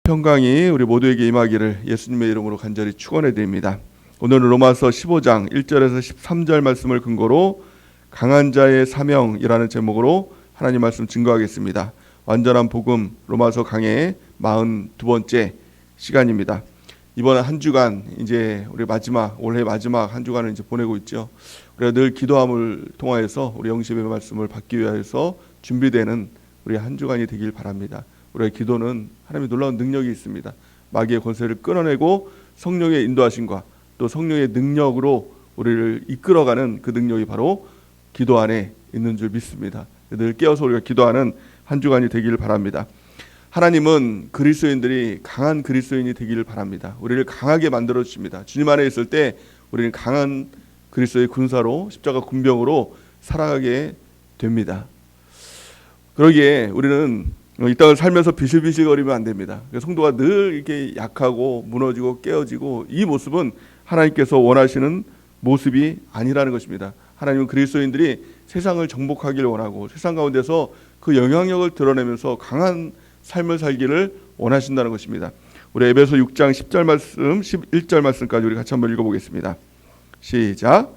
평강이 우리 모두에게 임하기를 예수님의 이름으로 간절히 축원해 드립니다. 오늘은 로마서 15장 1절에서 13절 말씀을 근거로 강한 자의 사명이라는 제목으로 하나님 말씀 증거하겠습니다. 완전한 복음 로마서 강의 42번째 시간입니다. 이번 한 주간 이제 우리 올해 마지막 한 주간을 이제 보내고 있죠. 우리가 늘 기도함을 통하여서 우리 영심의 말씀을 받기 위해서 준비되는 우리 한 주간이 되길 바랍니다. 우리의 기도는 하나님의 놀라운 능력이 있습니다. 마귀의 권세를 끊어내고 성령의 인도하심과 또 성령의 능력으로 우리를 이끌어가는 그 능력이 바로 기도 안에 있는 줄 믿습니다. 늘 깨어서 우리가 기도하는 한 주간이 되기를 바랍니다. 하나님은 그리스도인들이 강한 그리스도인이 되기를 바랍니다. 우리를 강하게 만들어 주십니다. 주님 안에 있을 때 우리는 강한 그리스도의 군사로 십자가 군병으로 살아가게 됩니다. 그러기에 우리는 이 땅을 살면서 비실비실거리면 안 됩니다. 성도가 늘 이렇게 약하고 무너지고 깨어지고 이 모습은 하나님께서 원하시는 모습이 아니라는 것입니다. 하나님은 그리스도인들이 세상을 정복하기를 원하고 세상 가운데서 그 영향력을 드러내면서 강한 삶을 살기를 원하신다는 것입니다. 우리 에베소 6장 10절 말씀 11절 말씀까지 우리 같이 한번 읽어보겠습니다. 시작.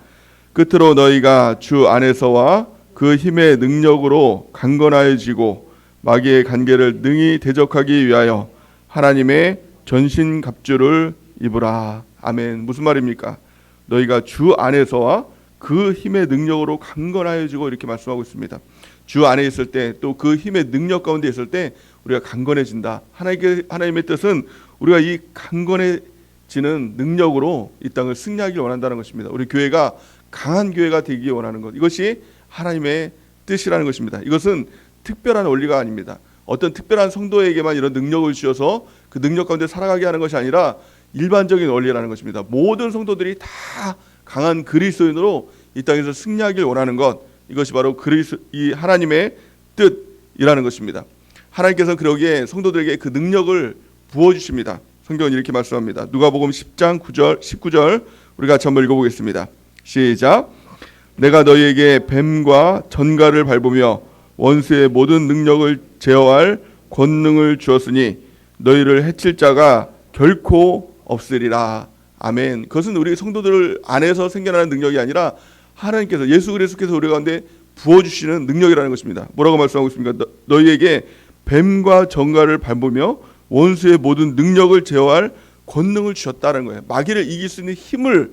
끝으로 너희가 주 안에서와 그 힘의 능력으로 강건하여지고 마귀의 간계를 능히 대적하기 위하여 하나님의 전신갑주를 입으라. 아멘. 무슨 말입니까? 너희가 주 안에서와 그 힘의 능력으로 강건하여지고 이렇게 말씀하고 있습니다. 주 안에 있을 때 또 그 힘의 능력 가운데 있을 때 우리가 강건해진다. 하나님의 뜻은 우리가 이 강건해지는 능력으로 이 땅을 승리하기를 원한다는 것입니다. 우리 교회가 강한 교회가 되기 원하는 것, 이것이 하나님의 뜻이라는 것입니다. 이것은 특별한 원리가 아닙니다. 어떤 특별한 성도에게만 이런 능력을 주셔서 그 능력 가운데 살아가게 하는 것이 아니라 일반적인 원리라는 것입니다. 모든 성도들이 다 강한 그리스도인으로 이 땅에서 승리하길 원하는 것, 이것이 바로 이 하나님의 뜻이라는 것입니다. 하나님께서는 그러기에 성도들에게 그 능력을 부어주십니다. 성경은 이렇게 말씀합니다. 누가복음 10장 9절 19절 우리 같이 한번 읽어보겠습니다. 시작. 내가 너희에게 뱀과 전갈을 밟으며 원수의 모든 능력을 제어할 권능을 주었으니 너희를 해칠 자가 결코 없으리라. 아멘. 그것은 우리 성도들 안에서 생겨나는 능력이 아니라 하나님께서 예수 그리스도께서 우리 가운데 부어주시는 능력이라는 것입니다. 뭐라고 말씀하고 있습니까? 너희에게 뱀과 전갈을 밟으며 원수의 모든 능력을 제어할 권능을 주셨다는 거예요. 마귀를 이길 수 있는 힘을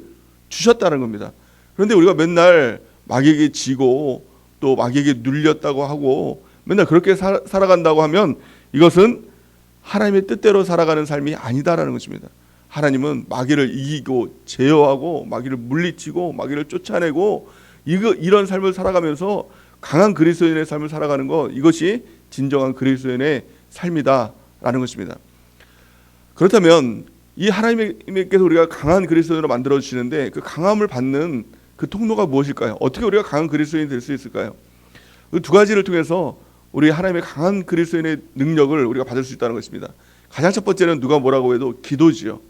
주셨다는 겁니다. 그런데 우리가 맨날 마귀에게 지고 또 마귀에게 눌렸다고 하고 맨날 그렇게 살아간다고 하면 이것은 하나님의 뜻대로 살아가는 삶이 아니다라는 것입니다. 하나님은 마귀를 이기고 제어하고 마귀를 물리치고 마귀를 쫓아내고 이런 삶을 살아가면서 강한 그리스도인의 삶을 살아가는 것, 이것이 진정한 그리스도인의 삶이다라는 것입니다. 그렇다면 이 하나님께서 우리가 강한 그리스도인으로 만들어 주시는데 그 강함을 받는 그 통로가 무엇일까요? 어떻게 우리가 강한 그리스도인이 될 수 있을까요? 그 두 가지를 통해서 우리 하나님의 강한 그리스도인의 능력을 우리가 받을 수 있다는 것입니다. 가장 첫 번째는 누가 뭐라고 해도 기도지요.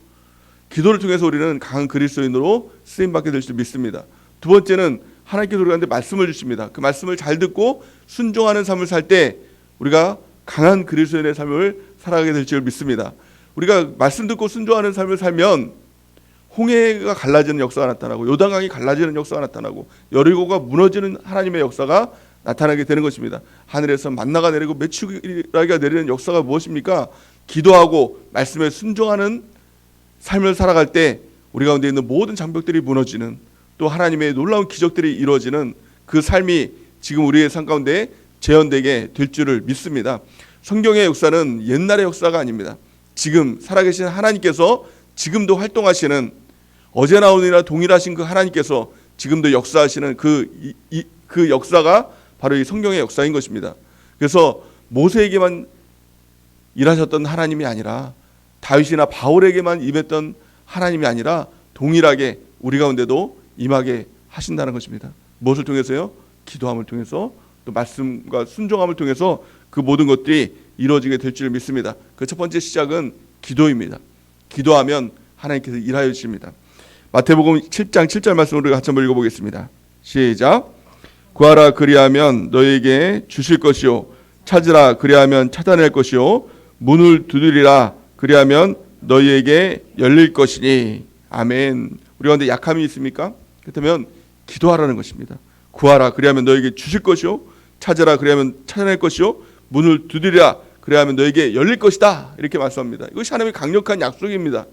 기도를 통해서 우리는 강한 그리스도인으로 쓰임받게 될 줄 믿습니다. 두 번째는 하나님께서 우리한테 말씀을 주십니다. 그 말씀을 잘 듣고 순종하는 삶을 살 때 우리가 강한 그리스도인의 삶을 살아가게 될 줄 믿습니다. 우리가 말씀 듣고 순종하는 삶을 살면 홍해가 갈라지는 역사가 나타나고 요단강이 갈라지는 역사가 나타나고 여리고가 무너지는 하나님의 역사가 나타나게 되는 것입니다. 하늘에서 만나가 내리고 메추라기가 내리는 역사가 무엇입니까? 기도하고 말씀에 순종하는 삶을 살아갈 때 우리 가운데 있는 모든 장벽들이 무너지는, 또 하나님의 놀라운 기적들이 이루어지는 그 삶이 지금 우리의 삶 가운데 재현되게 될 줄을 믿습니다. 성경의 역사는 옛날의 역사가 아닙니다. 지금 살아계신 하나님께서 지금도 활동하시는, 어제나 오늘이나 동일하신 그 하나님께서 지금도 역사하시는 그 역사가 바로 이 성경의 역사인 것입니다. 그래서 모세에게만 일하셨던 하나님이 아니라 다윗이나 바울에게만 임했던 하나님이 아니라 동일하게 우리 가운데도 임하게 하신다는 것입니다. 무엇을 통해서요? 기도함을 통해서, 또 말씀과 순종함을 통해서 그 모든 것들이 이루어지게 될 줄 믿습니다. 그 첫 번째 시작은 기도입니다. 기도하면 하나님께서 일하여 주십니다. 마태복음 7장 7절 말씀으로 같이 한번 읽어보겠습니다. 시작. 구하라 그리하면 너희에게 주실 것이요 찾으라 그리하면 찾아낼 것이요 문을 두드리라 그리하면 너희에게 열릴 것이니. 아멘. 우리 가운데 약함이 있습니까? 그렇다면 기도하라는 것입니다. 구하라, 그리하면 너에게 주실 것이요, 찾으라, 그리하면 찾아낼 것이요, 문을 두드리라, 그리하면 너에게 열릴 것이다. 이렇게 말씀합니다. 이것이 하나님의 강력한 약속입니다.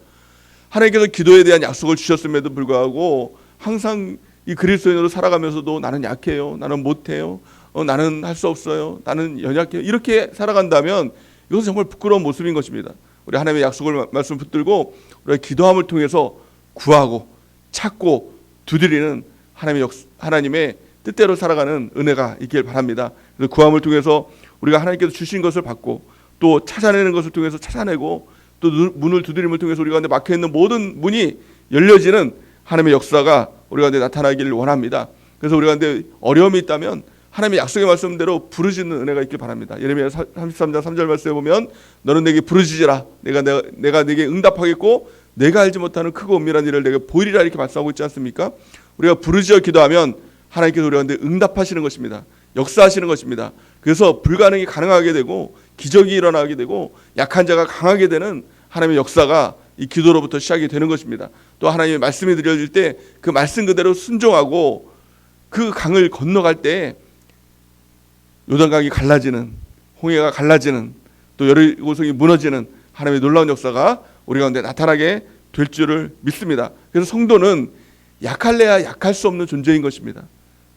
하나님께서 기도에 대한 약속을 주셨음에도 불구하고 항상 이 그리스도인으로 살아가면서도 나는 약해요, 나는 못해요, 나는 할 수 없어요, 나는 연약해요, 이렇게 살아간다면 이것은 정말 부끄러운 모습인 것입니다. 우리 하나님의 약속을 말씀 붙들고 우리가 기도함을 통해서 구하고 찾고 두드리는 하나님의 뜻대로 살아가는 은혜가 있길 바랍니다. 그래서 구함을 통해서 우리가 하나님께서 주신 것을 받고 또 찾아내는 것을 통해서 찾아내고 또 문을 두드림을 통해서 우리 가운데 막혀있는 모든 문이 열려지는 하나님의 역사가 우리 가운데 나타나기를 원합니다. 그래서 우리 가운데 어려움이 있다면 하나님의 약속의 말씀대로 부르짖는 은혜가 있길 바랍니다. 예레미야 33장 3절 말씀에 보면 너는 내게 부르짖으라, 내가 내게 응답하겠고 내가 알지 못하는 크고 은밀한 일을 내게 보이리라, 이렇게 말씀하고 있지 않습니까? 우리가 부르짖어 기도하면 하나님께서 우리 가운데 응답하시는 것입니다. 역사하시는 것입니다. 그래서 불가능이 가능하게 되고 기적이 일어나게 되고 약한 자가 강하게 되는 하나님의 역사가 이 기도로부터 시작이 되는 것입니다. 또 하나님의 말씀이 드려질 때 그 말씀 그대로 순종하고 그 강을 건너갈 때 요단강이 갈라지는, 홍해가 갈라지는, 또 여리고성이 무너지는 하나님의 놀라운 역사가 우리 가운데 나타나게 될 줄을 믿습니다. 그래서 성도는 약할래야 약할 수 없는 존재인 것입니다.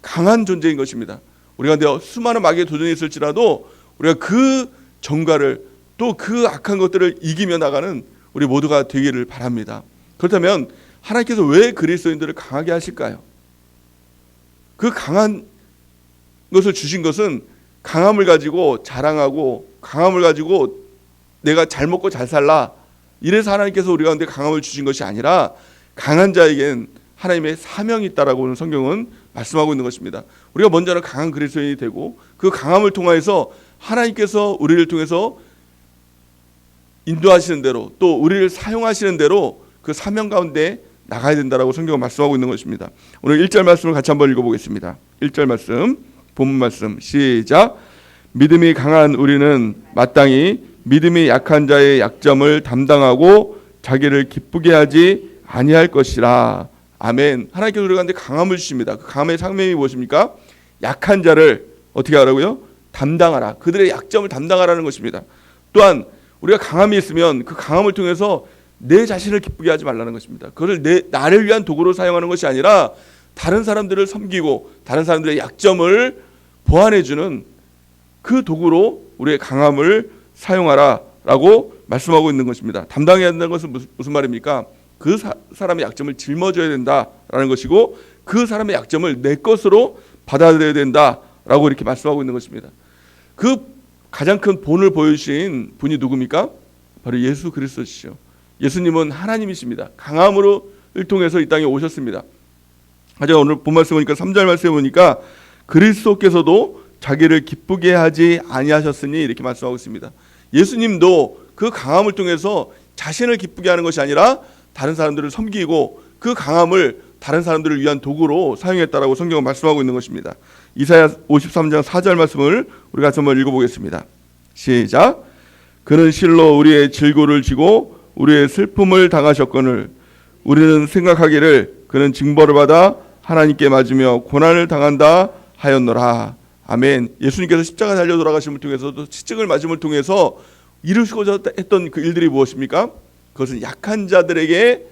강한 존재인 것입니다. 우리 가운데 수많은 마귀의 도전이 있을지라도 우리가 그 정과를 또 그 악한 것들을 이기며 나가는 우리 모두가 되기를 바랍니다. 그렇다면 하나님께서 왜 그리스도인들을 강하게 하실까요? 그 강한 것을 주신 것은 강함을 가지고 자랑하고 강함을 가지고 내가 잘 먹고 잘 살라, 이래서 하나님께서 우리 가운데 강함을 주신 것이 아니라 강한 자에겐 하나님의 사명이 있다라고 성경은 말씀하고 있는 것입니다. 우리가 먼저는 강한 그리스도인이 되고 그 강함을 통해서 하나님께서 우리를 통해서 인도하시는 대로 또 우리를 사용하시는 대로 그 사명 가운데 나가야 된다라고 성경은 말씀하고 있는 것입니다. 오늘 1절 말씀을 같이 한번 읽어보겠습니다. 1절 말씀, 본문 말씀 시작. 믿음이 강한 우리는 마땅히 믿음이 약한 자의 약점을 담당하고 자기를 기쁘게 하지 아니할 것이라. 아멘. 하나님께서 우리 가운데 강함을 주십니다. 그 강함의 상명이 무엇입니까? 약한 자를 어떻게 하라고요? 담당하라. 그들의 약점을 담당하라는 것입니다. 또한 우리가 강함이 있으면 그 강함을 통해서 내 자신을 기쁘게 하지 말라는 것입니다. 그것을 나를 위한 도구로 사용하는 것이 아니라 다른 사람들을 섬기고 다른 사람들의 약점을 보완해주는 그 도구로 우리의 강함을 사용하라라고 말씀하고 있는 것입니다. 담당해야 한다는 것은 무슨 말입니까? 그 사람의 약점을 짊어져야 된다라는 것이고 그 사람의 약점을 내 것으로 받아들여야 된다라고 이렇게 말씀하고 있는 것입니다. 그 가장 큰 본을 보여주신 분이 누굽니까? 바로 예수 그리스도시죠. 예수님은 하나님이십니다. 강함을 통해서 이 땅에 오셨습니다. 제가 오늘 본 말씀 보니까 3절 말씀에 보니까 그리스도께서도 자기를 기쁘게 하지 아니하셨으니 이렇게 말씀하고 있습니다. 예수님도 그 강함을 통해서 자신을 기쁘게 하는 것이 아니라 다른 사람들을 섬기고 그 강함을 다른 사람들을 위한 도구로 사용했다라고 성경은 말씀하고 있는 것입니다. 이사야 53장 4절 말씀을 우리가 같이 한번 읽어보겠습니다. 시작. 그는 실로 우리의 질고를 지고 우리의 슬픔을 당하셨거늘 우리는 생각하기를 그는 징벌을 받아 하나님께 맞으며 고난을 당한다 하였노라. 아멘. 예수님께서 십자가 달려 돌아가심을 통해서도 치증을 맞음을 통해서 이루시고자 했던 그 일들이 무엇입니까? 그것은 약한 자들에게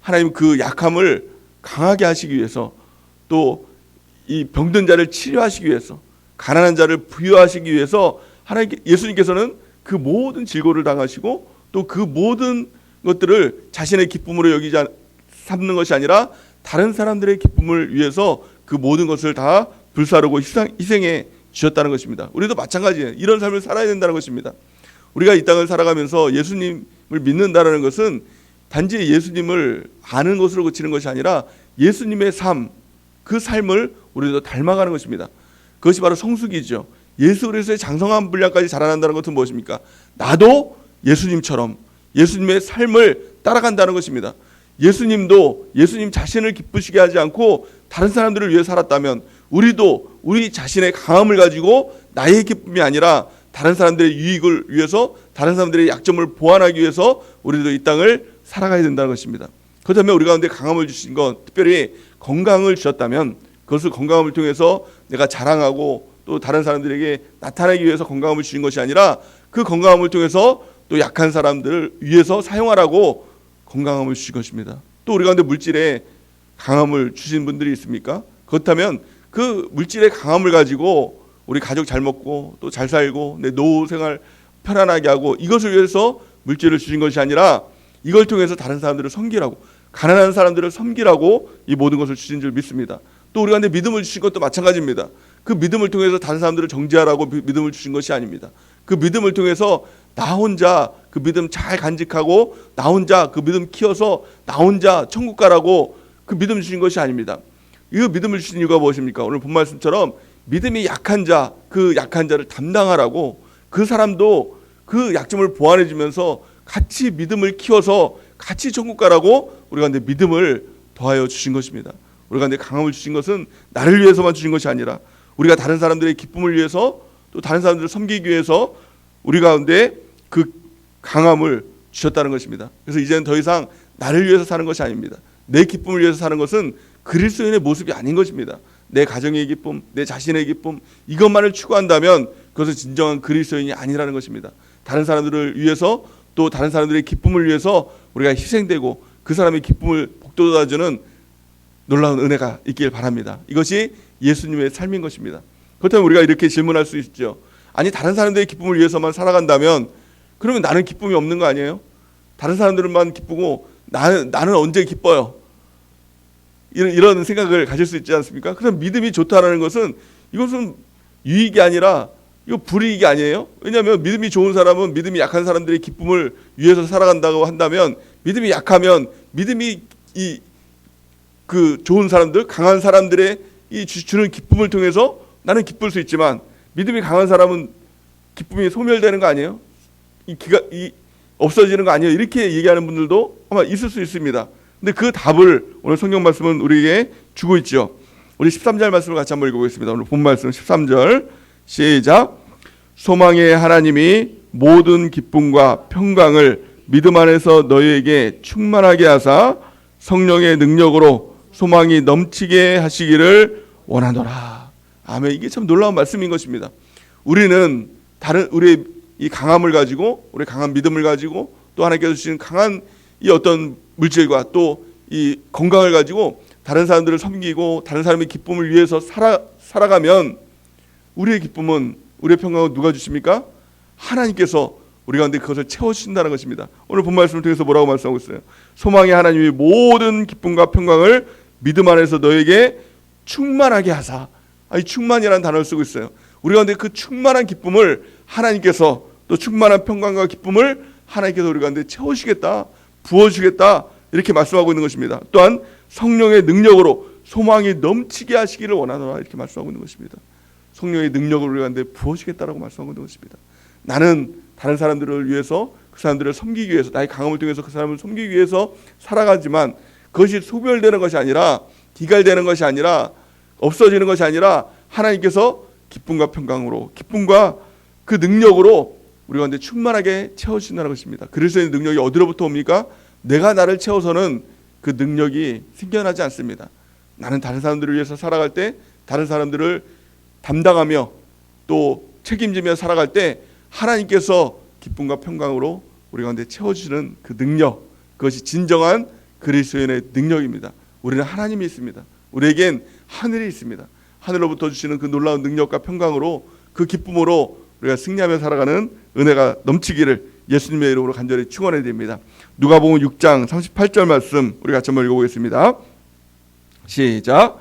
하나님 그 약함을 강하게 하시기 위해서 또 이 병든 자를 치료하시기 위해서 가난한 자를 부유하시기 위해서 예수님께서는 그 모든 질고를 당하시고 또 그 모든 것들을 자신의 기쁨으로 삼는 것이 아니라 다른 사람들의 기쁨을 위해서 그 모든 것을 다 불사르고 희생해 주셨다는 것입니다. 우리도 마찬가지예요. 이런 삶을 살아야 된다는 것입니다. 우리가 이 땅을 살아가면서 예수님을 믿는다는 것은 단지 예수님을 아는 것으로 그치는 것이 아니라 예수님의 삶, 그 삶을 우리도 닮아가는 것입니다. 그것이 바로 성숙이죠. 예수 그리스도의 장성한 분량까지 자라난다는 것은 무엇입니까? 나도 예수님처럼 예수님의 삶을 따라간다는 것입니다. 예수님도 예수님 자신을 기쁘시게 하지 않고 다른 사람들을 위해 살았다면 우리도 우리 자신의 강함을 가지고 나의 기쁨이 아니라 다른 사람들의 유익을 위해서, 다른 사람들의 약점을 보완하기 위해서 우리도 이 땅을 살아가야 된다는 것입니다. 그렇다면 우리 가운데 강함을 주신 건, 특별히 건강을 주셨다면 그것을 건강함을 통해서 내가 자랑하고 또 다른 사람들에게 나타내기 위해서 건강함을 주신 것이 아니라, 그 건강함을 통해서 또 약한 사람들을 위해서 사용하라고 건강함을 주신 것입니다. 또 우리 가운데 물질에 강함을 주신 분들이 있습니까? 그렇다면 그 물질의 강함을 가지고 우리 가족 잘 먹고 또 잘 살고 내 노후 생활 편안하게 하고, 이것을 위해서 물질을 주신 것이 아니라 이걸 통해서 다른 사람들을 섬기라고, 가난한 사람들을 섬기라고 이 모든 것을 주신 줄 믿습니다. 또 우리 가운데 믿음을 주신 것도 마찬가지입니다. 그 믿음을 통해서 다른 사람들을 정죄하라고 믿음을 주신 것이 아닙니다. 그 믿음을 통해서 나 혼자 그 믿음 잘 간직하고, 나 혼자 그 믿음 키워서 나 혼자 천국 가라고 그 믿음 주신 것이 아닙니다. 이 믿음을 주신 이유가 무엇입니까? 오늘 본 말씀처럼 믿음이 약한 자, 그 약한 자를 담당하라고, 그 사람도 그 약점을 보완해 주면서 같이 믿음을 키워서 같이 천국 가라고 우리 가운데 믿음을 더하여 주신 것입니다. 우리 가운데 강함을 주신 것은 나를 위해서만 주신 것이 아니라 우리가 다른 사람들의 기쁨을 위해서, 또 다른 사람들을 섬기기 위해서 우리 가운데 그 강함을 주셨다는 것입니다. 그래서 이제는 더 이상 나를 위해서 사는 것이 아닙니다. 내 기쁨을 위해서 사는 것은 그리스도인의 모습이 아닌 것입니다. 내 가정의 기쁨, 내 자신의 기쁨, 이것만을 추구한다면 그것은 진정한 그리스도인이 아니라는 것입니다. 다른 사람들을 위해서, 또 다른 사람들의 기쁨을 위해서 우리가 희생되고 그 사람의 기쁨을 복돋아주는 놀라운 은혜가 있길 바랍니다. 이것이 예수님의 삶인 것입니다. 그렇다면 우리가 이렇게 질문할 수 있죠. 아니, 다른 사람들의 기쁨을 위해서만 살아간다면 그러면 나는 기쁨이 없는 거 아니에요? 다른 사람들만 기쁘고 나는 언제 기뻐요? 이런 생각을 가질 수 있지 않습니까? 그래서 믿음이 좋다라는 것은, 이것은 유익이 아니라 이거 불이익이 아니에요? 왜냐하면 믿음이 좋은 사람은 믿음이 약한 사람들의 기쁨을 위해서 살아간다고 한다면, 믿음이 약하면 믿음이 그 좋은 사람들, 강한 사람들의 이 주는 기쁨을 통해서 나는 기쁠 수 있지만, 믿음이 강한 사람은 기쁨이 소멸되는 거 아니에요? 없어지는 거 아니에요? 이렇게 얘기하는 분들도 아마 있을 수 있습니다. 근데 그 답을 오늘 성경 말씀은 우리에게 주고 있죠. 우리 13절 말씀을 같이 한번 읽어보겠습니다. 오늘 본 말씀 13절 시작. 소망의 하나님이 모든 기쁨과 평강을 믿음 안에서 너희에게 충만하게 하사 성령의 능력으로 소망이 넘치게 하시기를 원하노라. 아멘. 이게 참 놀라운 말씀인 것입니다. 우리는 우리의 이 강함을 가지고, 우리 강한 믿음을 가지고, 또 하나님께서 주신 강한 이 어떤 물질과 또 이 건강을 가지고 다른 사람들을 섬기고 다른 사람의 기쁨을 위해서 살아가면, 우리의 기쁨은, 우리의 평강은 누가 주십니까? 하나님께서 우리 가운데 그것을 채워주신다는 것입니다. 오늘 본 말씀을 통해서 뭐라고 말씀하고 있어요? 소망의 하나님이 모든 기쁨과 평강을 믿음 안에서 너에게 충만하게 하사. 이 충만이라는 단어를 쓰고 있어요. 우리 가운데 그 충만한 기쁨을 하나님께서, 또 충만한 평강과 기쁨을 하나님께서 우리 가운데 채우시겠다, 부어주시겠다, 이렇게 말씀하고 있는 것입니다. 또한 성령의 능력으로 소망이 넘치게 하시기를 원하노라, 이렇게 말씀하고 있는 것입니다. 성령의 능력을 우리 가운데 부어주시겠다라고 말씀하고 있는 것입니다. 나는 다른 사람들을 위해서, 그 사람들을 섬기기 위해서, 나의 강함을 통해서 그 사람을 섬기기 위해서 살아가지만, 그것이 소멸되는 것이 아니라, 기갈되는 것이 아니라, 없어지는 것이 아니라 하나님께서 기쁨과 평강으로, 기쁨과 그 능력으로 우리 가운데 충만하게 채워주신다는 것입니다. 그리스도의 능력이 어디로부터 옵니까? 내가 나를 채워서는 그 능력이 생겨나지 않습니다. 나는 다른 사람들을 위해서 살아갈 때, 다른 사람들을 담당하며 또 책임지며 살아갈 때 하나님께서 기쁨과 평강으로 우리 가운데 채워주시는 그 능력, 그것이 진정한 그리스도인의 능력입니다. 우리는 하나님이 있습니다. 우리에겐 하늘이 있습니다. 하늘로부터 주시는 그 놀라운 능력과 평강으로, 그 기쁨으로 우리가 승리하며 살아가는 은혜가 넘치기를 예수님의 이름으로 간절히 축원해야 됩니다. 누가복음 6장 38절 말씀 우리 같이 한번 읽어보겠습니다. 시작.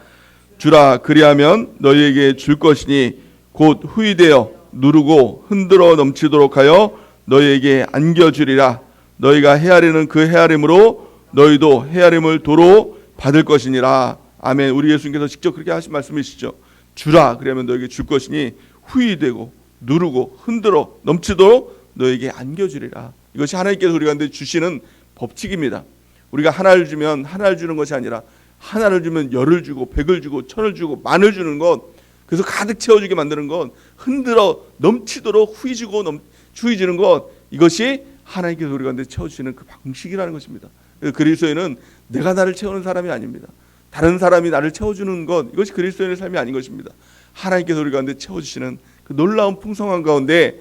주라, 그리하면 너희에게 줄 것이니 곧 후이되어 누르고 흔들어 넘치도록 하여 너희에게 안겨주리라. 너희가 헤아리는 그 헤아림으로 너희도 헤아림을 도로 받을 것이니라. 아멘. 우리 예수님께서 직접 그렇게 하신 말씀이시죠. 주라, 그러면 너에게 줄 것이니 후이되고 누르고 흔들어 넘치도록 너에게 안겨주리라. 이것이 하나님께서 우리 가운데 주시는 법칙입니다. 우리가 하나를 주면 하나를 주는 것이 아니라, 하나를 주면 열을 주고 백을 주고 천을 주고 만을 주는 것, 그래서 가득 채워주게 만드는 것, 흔들어 넘치도록 후이지는 것, 이것이 하나님께서 우리 가운데 채워주시는 그 방식이라는 것입니다. 그리스도인은 내가 나를 채우는 사람이 아닙니다. 다른 사람이 나를 채워주는 것, 이것이 그리스도인의 삶이 아닌 것입니다. 하나님께서 우리 가운데 채워주시는 그 놀라운 풍성한 가운데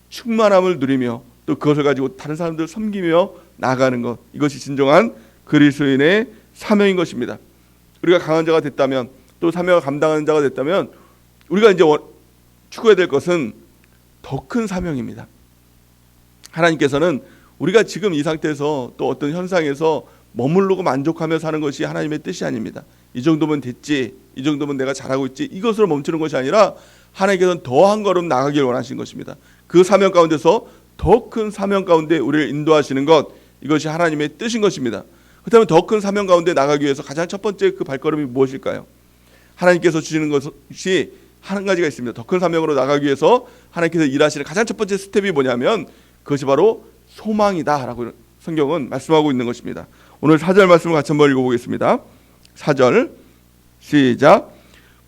충만함을 누리며 또 그것을 가지고 다른 사람들을 섬기며 나아가는 것, 이것이 진정한 그리스도인의 사명인 것입니다. 우리가 강한 자가 됐다면, 또 사명을 감당하는 자가 됐다면, 우리가 이제 추구해야 될 것은 더 큰 사명입니다. 하나님께서는 우리가 지금 이 상태에서 또 어떤 현상에서 머무르고 만족하며 사는 것이 하나님의 뜻이 아닙니다. 이 정도면 됐지, 이 정도면 내가 잘하고 있지, 이것으로 멈추는 것이 아니라 하나님께서는 더 한 걸음 나아가길 원하시는 것입니다. 그 사명 가운데서 더 큰 사명 가운데 우리를 인도하시는 것, 이것이 하나님의 뜻인 것입니다. 그렇다면 더 큰 사명 가운데 나가기 위해서 가장 첫 번째 그 발걸음이 무엇일까요? 하나님께서 주시는 것이 한 가지가 있습니다. 더 큰 사명으로 나가기 위해서 하나님께서 일하시는 가장 첫 번째 스텝이 뭐냐면 그것이 바로 소망이다라고 성경은 말씀하고 있는 것입니다. 오늘 4절 말씀을 같이 한번 읽어보겠습니다. 4절 시작.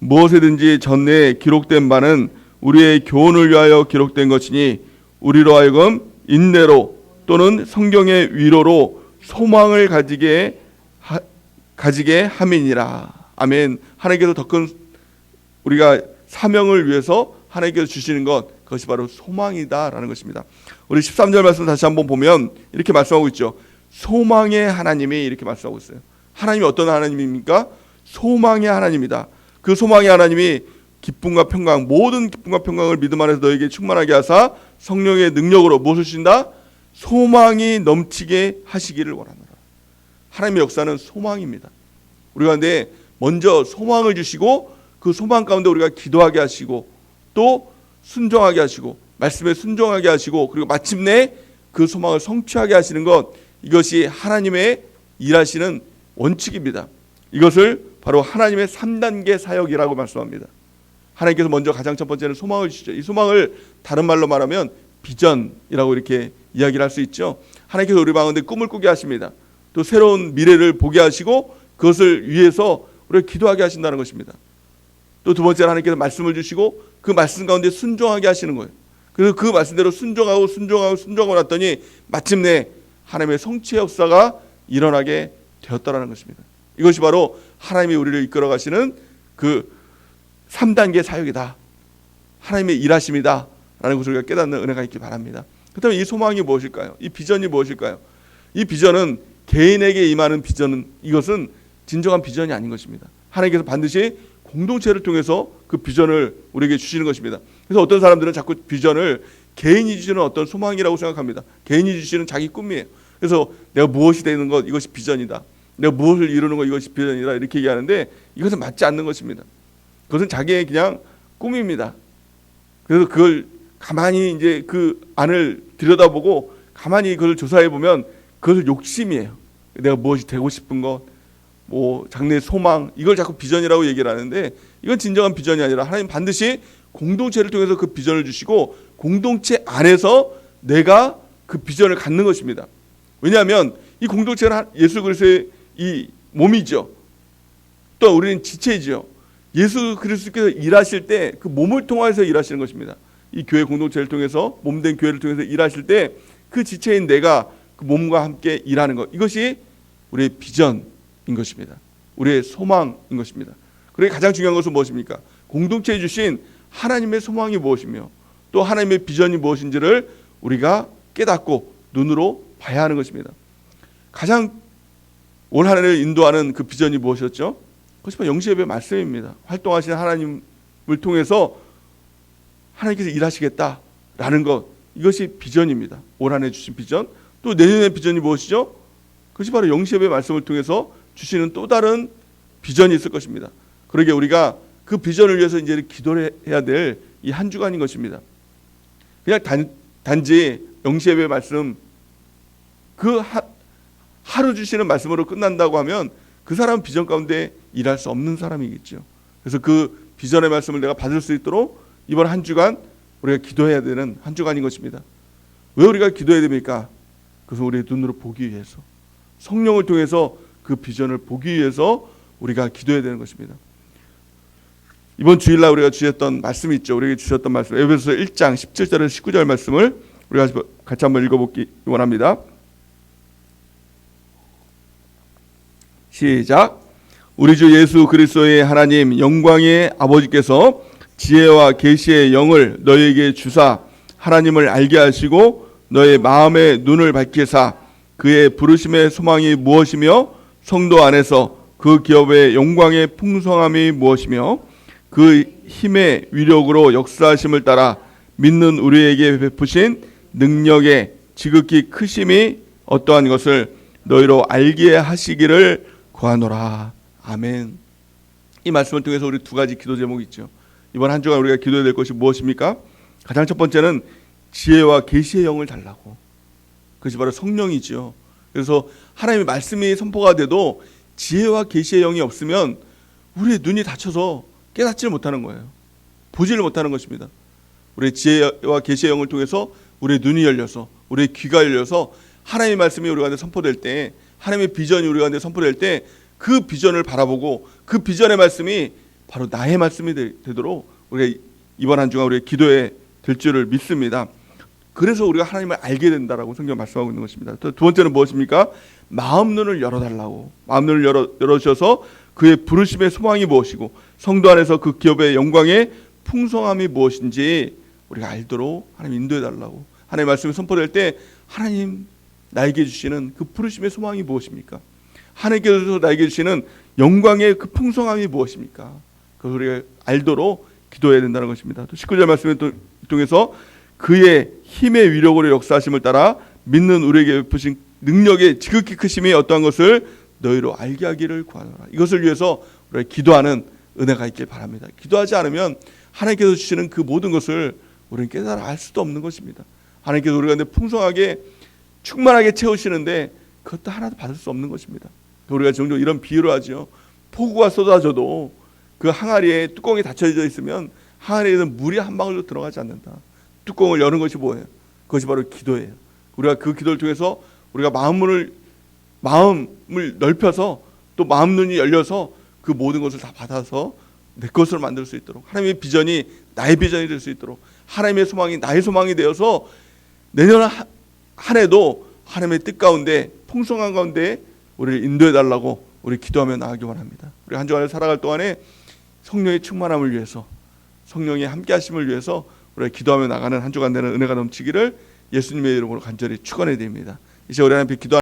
무엇이든지 전에 기록된 바는 우리의 교훈을 위하여 기록된 것이니 우리로 하여금 인내로 또는 성경의 위로로 소망을 가지게 함이니라. 아멘. 하나님께서 더 큰 우리가 사명을 위해서 하나님께서 주시는 것, 그것이 바로 소망이다라는 것입니다. 우리 13절 말씀 다시 한번 보면 이렇게 말씀하고 있죠. 소망의 하나님이 이렇게 말씀하고 있어요. 하나님이 어떤 하나님입니까? 소망의 하나님이다. 그 소망의 하나님이 기쁨과 평강, 모든 기쁨과 평강을 믿음 안에서 너에게 충만하게 하사 성령의 능력으로 무엇을 주신다? 소망이 넘치게 하시기를 원하노라. 하나님의 역사는 소망입니다. 우리 가운데 먼저 소망을 주시고 그 소망 가운데 우리가 기도하게 하시고 또 순종하게 하시고 말씀에 순종하게 하시고 그리고 마침내 그 소망을 성취하게 하시는 것, 이것이 하나님의 일하시는 원칙입니다. 이것을 바로 하나님의 3단계 사역이라고 말씀합니다. 하나님께서 먼저 가장 첫 번째는 소망을 주시죠. 이 소망을 다른 말로 말하면 비전이라고 이렇게 이야기를 할 수 있죠. 하나님께서 우리 가운데 꿈을 꾸게 하십니다. 또 새로운 미래를 보게 하시고 그것을 위해서 우리가 기도하게 하신다는 것입니다. 또 두 번째는 하나님께서 말씀을 주시고 그 말씀 가운데 순종하게 하시는 거예요. 그래서 그 말씀대로 순종하고 났더니 마침내 하나님의 성취의 역사가 일어나게 되었다라는 것입니다. 이것이 바로 하나님이 우리를 이끌어 가시는 그 3단계 사역이다. 하나님의 일하심이다 라는 것을 우리가 깨닫는 은혜가 있기 바랍니다. 그렇다면 이 소망이 무엇일까요? 이 비전이 무엇일까요? 이 비전은 개인에게 임하는 비전은, 이것은 진정한 비전이 아닌 것입니다. 하나님께서 반드시 공동체를 통해서 그 비전을 우리에게 주시는 것입니다. 그래서 어떤 사람들은 자꾸 비전을 개인이 주시는 어떤 소망이라고 생각합니다. 개인이 주시는 자기 꿈이에요. 그래서 내가 무엇이 되는 것, 이것이 비전이다. 내가 무엇을 이루는 것, 이것이 비전이다. 이렇게 얘기하는데 이것은 맞지 않는 것입니다. 그것은 자기의 그냥 꿈입니다. 그래서 그걸 가만히 이제 그 안을 들여다보고 가만히 그걸 조사해 보면 그것을 욕심이에요. 내가 무엇이 되고 싶은 것, 뭐 장래의 소망, 이걸 자꾸 비전이라고 얘기를 하는데 이건 진정한 비전이 아니라 하나님 반드시 공동체를 통해서 그 비전을 주시고 공동체 안에서 내가 그 비전을 갖는 것입니다. 왜냐하면 이 공동체는 예수 그리스도의 이 몸이죠. 또 우리는 지체이죠. 예수 그리스도께서 일하실 때 그 몸을 통해서 일하시는 것입니다. 이 교회 공동체를 통해서, 몸된 교회를 통해서 일하실 때 그 지체인 내가 그 몸과 함께 일하는 것, 이것이 우리의 비전인 것입니다. 우리의 소망인 것입니다. 그러기 가장 중요한 것은 무엇입니까? 공동체에 주신 하나님의 소망이 무엇이며 또 하나님의 비전이 무엇인지를 우리가 깨닫고 눈으로 봐야 하는 것입니다. 가장 올 한 해를 인도하는 그 비전이 무엇이었죠? 그것이 바로 영시예배 말씀입니다. 활동하시는 하나님을 통해서 하나님께서 일하시겠다라는 것, 이것이 비전입니다. 올 한 해 주신 비전. 또 내년의 비전이 무엇이죠? 그것이 바로 영시예배 말씀을 통해서 주시는 또 다른 비전이 있을 것입니다. 그러게 우리가 그 비전을 위해서 이제 기도를 해야 될 이 한 주간인 것입니다. 그냥 단지 영시예배 말씀 그 하루 주시는 말씀으로 끝난다고 하면 그 사람은 비전 가운데 일할 수 없는 사람이겠죠. 그래서 그 비전의 말씀을 내가 받을 수 있도록 이번 한 주간 우리가 기도해야 되는 한 주간인 것입니다. 왜 우리가 기도해야 됩니까? 그것은 우리의 눈으로 보기 위해서, 성령을 통해서 그 비전을 보기 위해서 우리가 기도해야 되는 것입니다. 이번 주일날 우리가 주셨던 말씀이 있죠. 우리에게 주셨던 말씀 에베소서 1장 17절에서 19절 말씀을 우리가 같이 한번 읽어보기 원합니다. 시작. 우리 주 예수 그리스도의 하나님 영광의 아버지께서 지혜와 계시의 영을 너희에게 주사 하나님을 알게 하시고 너의 마음의 눈을 밝히사 그의 부르심의 소망이 무엇이며 성도 안에서 그 기업의 영광의 풍성함이 무엇이며 그 힘의 위력으로 역사하심을 따라 믿는 우리에게 베푸신 능력의 지극히 크심이 어떠한 것을 너희로 알게 하시기를 구하노라. 아멘. 이 말씀을 통해서 우리 두 가지 기도 제목이 있죠. 이번 한 주간 우리가 기도해야 될 것이 무엇입니까? 가장 첫 번째는 지혜와 계시의 영을 달라고. 그것이 바로 성령이죠. 그래서 하나님의 말씀이 선포가 돼도 지혜와 계시의 영이 없으면 우리의 눈이 닫혀서 깨닫지를 못하는 거예요. 보지를 못하는 것입니다. 우리의 지혜와 계시의 영을 통해서 우리의 눈이 열려서 우리의 귀가 열려서 하나님의 말씀이 우리 가운데 선포될 때, 하나님의 비전이 우리 가운데 선포될 때 그 비전을 바라보고 그 비전의 말씀이 바로 나의 말씀이 되도록 우리가 이번 한 주간 우리가 기도에 될 줄을 믿습니다. 그래서 우리가 하나님을 알게 된다라고 성경 말씀하고 있는 것입니다. 두 번째는 무엇입니까? 마음 눈을 열어달라고. 마음 눈을 열어주셔서 그의 부르심의 소망이 무엇이고 성도 안에서 그 기업의 영광의 풍성함이 무엇인지 우리가 알도록 하나님 인도해달라고. 하나님의 말씀이 선포될 때 하나님 나에게 주시는 그 부르심의 소망이 무엇입니까? 하나님께서 나에게 주시는 영광의 그 풍성함이 무엇입니까? 그걸 우리가 알도록 기도해야 된다는 것입니다. 또 19절 말씀을 통해서 그의 힘의 위력으로 역사하심을 따라 믿는 우리에게 베푸신 능력의 지극히 크심이 어떠한 것을 너희로 알게 하기를 구하노라. 이것을 위해서 우리가 기도하는 은혜가 있길 바랍니다. 기도하지 않으면 하나님께서 주시는 그 모든 것을 우리는 깨달아 알 수도 없는 것입니다. 하나님께서 우리 가운데 풍성하게 충만하게 채우시는데 그것도 하나도 받을 수 없는 것입니다. 우리가 종종 이런 비유를 하죠. 폭우가 쏟아져도 그 항아리에 뚜껑이 닫혀져 있으면 항아리에는 물이 한 방울도 들어가지 않는다. 뚜껑을 여는 것이 뭐예요? 그것이 바로 기도예요. 우리가 그 기도를 통해서 우리가 마음을 넓혀서 또 마음 눈이 열려서 그 모든 것을 다 받아서 내 것으로 만들 수 있도록, 하나님의 비전이 나의 비전이 될 수 있도록, 하나님의 소망이 나의 소망이 되어서 내년 한 해도 하나님의 뜻 가운데 풍성한 가운데 우리를 인도해 달라고 우리 기도하며 나가기 원합니다. 우리 한 주간을 살아갈 동안에 성령의 충만함을 위해서, 성령의 함께 하심을 위해서 우리가 기도하며 나가는 한 주간 되는 은혜가 넘치기를 예수님의 이름으로 간절히 축원해 드립니다. 이제 우리 하나님 앞에 기도